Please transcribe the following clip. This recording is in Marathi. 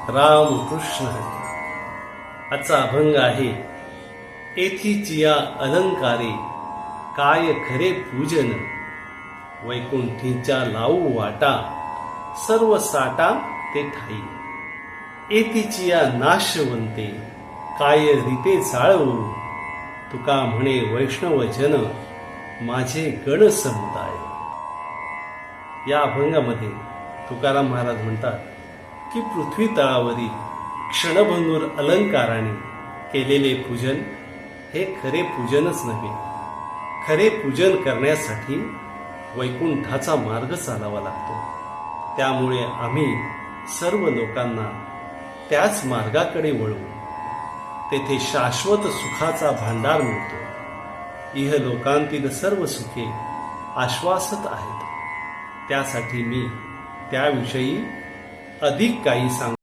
रामकृष्ण हरी. आजचा अभंग आहे, एथिचिया अलंकारे काय खरे पूजन, वैकुंठीच्या लावू वाटा सर्व साटा ते ठाई. एथिचिया नाशवंते काय रीते चाळवू, तुका म्हणे वैष्णव जन माझे गण समुदाय. या अभंगामध्ये तुकाराम महाराज म्हणतात की पृथ्वी तळावरील क्षणभंगूर अलंकाराने केलेले पूजन हे खरे पूजनच नव्हे. खरे पूजन करण्यासाठी वैकुंठाचा मार्ग चालावा लागतो. त्यामुळे आम्ही सर्व लोकांना त्याच मार्गाकडे वळवू. तेथे शाश्वत सुखाचा भांडार मिळतो. इहलोकांतील सर्व सुखे आश्वासत आहेत. त्यासाठी मी त्याविषयी अधिक काही सांगतो.